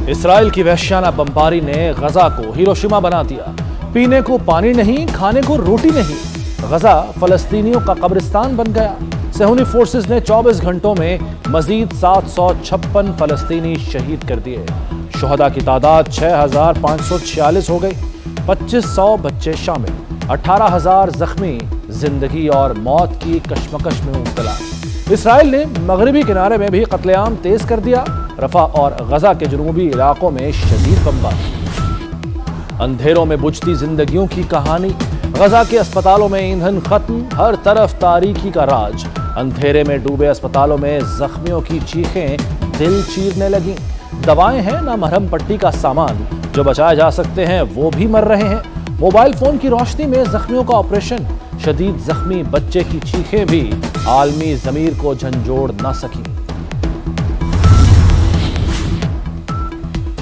اسرائیل کی وحشیانہ بمباری نے غزہ کو ہیروشیما بنا دیا۔ پینے کو پانی نہیں، کھانے کو روٹی نہیں، غزہ فلسطینیوں کا قبرستان بن گیا۔ صہیونی فورسز نے 24 گھنٹوں میں مزید 756 فلسطینی شہید کر دیے۔ شہداء کی تعداد 6546 ہو گئی، 2500 بچے شامل، 18000 زخمی، زندگی اور موت کی کشمکش میں مبتلا۔ اسرائیل نے مغربی کنارے میں بھی قتل عام تیز کر دیا۔ رفح اور غزہ کے جنوبی علاقوں میں شدید بمباری۔ اندھیروں میں بجھتی زندگیوں کی کہانی۔ غزہ کے اسپتالوں میں ایندھن ختم، ہر طرف تاریکی کا راج۔ اندھیرے میں ڈوبے اسپتالوں میں زخمیوں کی چیخیں دل چیرنے لگیں۔ دوائیں ہیں نہ مرہم پٹی کا سامان، جو بچائے جا سکتے ہیں وہ بھی مر رہے ہیں۔ موبائل فون کی روشنی میں زخمیوں کا آپریشن، شدید زخمی بچے کی چیخیں بھی عالمی ضمیر کو جھنجھوڑ نہ سکیں۔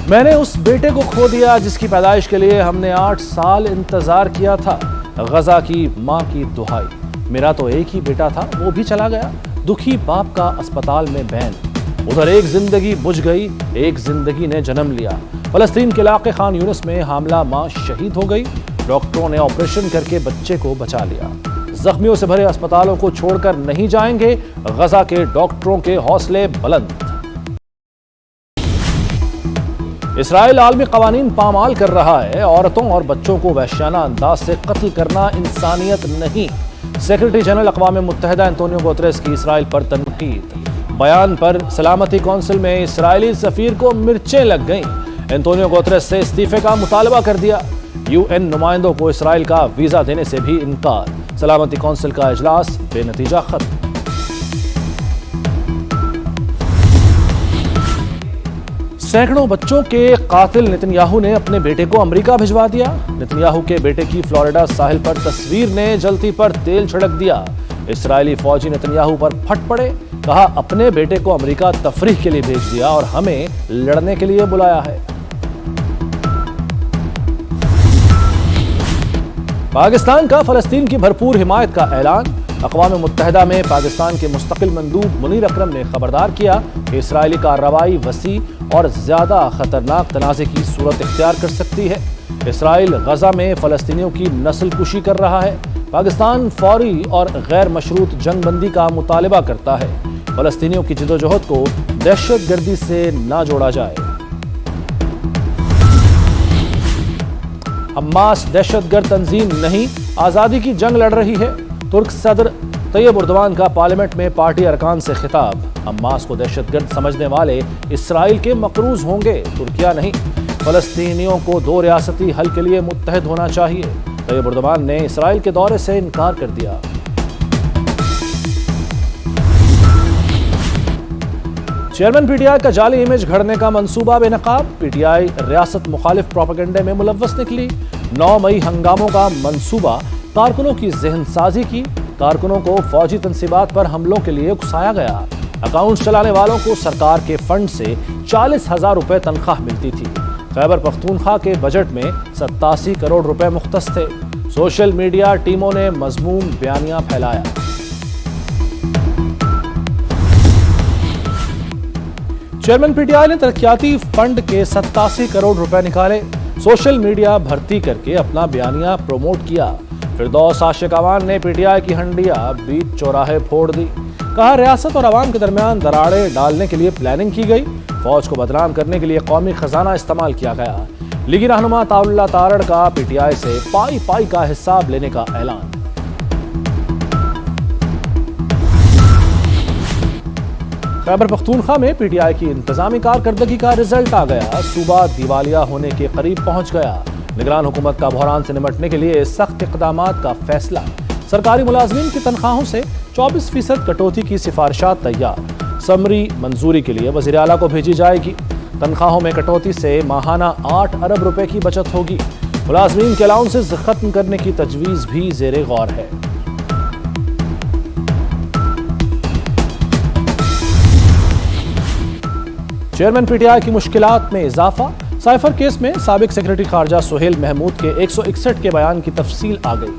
میں نے اس بیٹے کو کھو دیا جس کی پیدائش کے لیے ہم نے 8 سال انتظار کیا تھا۔ غزہ کی ماں کی دہائی، میرا تو ایک ہی بیٹا تھا، وہ بھی چلا گیا۔ دکھی باپ کا اسپتال میں بین۔ ادھر ایک زندگی بجھ گئی، ایک زندگی نے جنم لیا۔ فلسطین کے علاقے خان یونس میں حاملہ ماں شہید ہو گئی۔ ڈاکٹروں نے آپریشن کر کے بچے کو بچا لیا۔ زخمیوں سے بھرے اسپتالوں کو چھوڑ کر نہیں جائیں گے، غزہ کے ڈاکٹروں کے حوصلے بلند۔ اسرائیل عالمی قوانین پامال کر رہا ہے۔ عورتوں اور بچوں کو وحشیانہ انداز سے قتل کرنا انسانیت نہیں۔ سیکرٹری جنرل اقوام متحدہ انتونیو گوتریس کی اسرائیل پر تنقید۔ بیان پر سلامتی کونسل میں اسرائیلی سفیر کو مرچیں لگ گئیں۔ انتونیو گوتریس سے استعفے کا مطالبہ کر دیا۔ یو این نمائندوں کو اسرائیل کا ویزا دینے سے بھی انکار۔ سلامتی کونسل کا اجلاس بے نتیجہ ختم۔ سینکڑوں بچوں کے قاتل نتن یاہو نے اپنے بیٹے کو امریکہ بھجوا دیا۔ نتن یاہو کے بیٹے کی فلوریڈا ساحل پر تصویر نے جلتی پر تیل چھڑک دیا۔ اسرائیلی فوجی نتن یاہو پر پھٹ پڑے، کہا اپنے بیٹے کو امریکہ تفریح کے لیے بھیج دیا اور ہمیں لڑنے کے لیے بلایا ہے۔ پاکستان کا فلسطین کی بھرپور حمایت کا اعلان۔ اقوام متحدہ میں پاکستان کے مستقل مندوب منیر اکرم نے خبردار کیا کہ اسرائیلی کارروائی وسیع اور زیادہ خطرناک تنازع کی صورت اختیار کر سکتی ہے۔ اسرائیل غزہ میں فلسطینیوں کی نسل کشی کر رہا ہے۔ پاکستان فوری اور غیر مشروط جنگ بندی کا مطالبہ کرتا ہے۔ فلسطینیوں کی جدوجہد کو دہشت گردی سے نہ جوڑا جائے۔ حماس دہشت گرد تنظیم نہیں، آزادی کی جنگ لڑ رہی ہے۔ ترک صدر طیب اردوان کا پارلیمنٹ میں پارٹی ارکان سے خطاب۔ حماس کو دہشت گرد سمجھنے والے اسرائیل کے مقروض ہوں گے، ترکیہ نہیں۔ فلسطینیوں کو 2 ریاستی حل کے لیے متحد ہونا چاہیے۔ طیب اردوان نے اسرائیل کے دورے سے انکار کر دیا۔ چیئرمین پی ٹی آئی کا جعلی امیج گھڑنے کا منصوبہ بے نقاب۔ پی ٹی آئی ریاست مخالف پروپیگنڈے میں ملوث نکلی۔ 9 مئی ہنگاموں کا منصوبہ، کارکنوں کی ذہن سازی کی۔ کارکنوں کو فوجی تنصیبات پر حملوں کے لیے اکسایا گیا۔ اکاؤنٹس چلانے والوں کو سرکار کے فنڈ سے 40,000 روپے تنخواہ ملتی تھی۔ خیبر پختونخوا کے بجٹ میں 87 کروڑ روپے مختص تھے۔ سوشل میڈیا ٹیموں نے مذموم بیانیہ پھیلایا۔ چیئرمین پی ٹی آئی نے ترقیاتی فنڈ کے 87 کروڑ روپے نکالے۔ سوشل میڈیا بھرتی کر کے اپنا بیانیہ پروموٹ کیا۔ فردوس عاشق اوان نے پی ٹی آئی کی ہنڈیا بیچ چوراہے پھوڑ دی۔ کہا ریاست اور عوام کے درمیان دراڑیں ڈالنے کے لیے پلاننگ کی گئی۔ فوج کو بدنام کرنے کے لیے قومی خزانہ استعمال کیا گیا۔ لیگی رہنما طاول اللہ تارڑ کا پی ٹی آئی سے پائی پائی کا حساب لینے کا اعلان۔ خیبر پختونخوا میں پی ٹی آئی کی انتظامی کارکردگی کا رزلٹ آ گیا۔ صوبہ دیوالیہ ہونے کے قریب پہنچ گیا۔ نگران حکومت کا بحران سے نمٹنے کے لیے سخت اقدامات کا فیصلہ۔ سرکاری ملازمین کی تنخواہوں سے 24% کٹوتی کی سفارشات تیار۔ سمری منظوری کے لیے وزیر اعلیٰ کو بھیجی جائے گی۔ تنخواہوں میں کٹوتی سے ماہانہ 8 ارب روپے کی بچت ہوگی۔ ملازمین کے الاؤنسز ختم کرنے کی تجویز بھی زیر غور ہے۔ چیئرمین پی ٹی آئی کی مشکلات میں اضافہ۔ سائفر کیس میں سابق سیکرٹری خارجہ سہیل محمود کے 161 کے بیان کی تفصیل آ گئی۔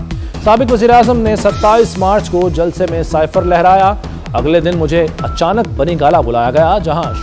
سابق وزیر اعظم نے 27 مارچ کو جلسے میں سائفر لہرایا۔ اگلے دن مجھے اچانک بنی گالہ بلایا گیا، جہاں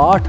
8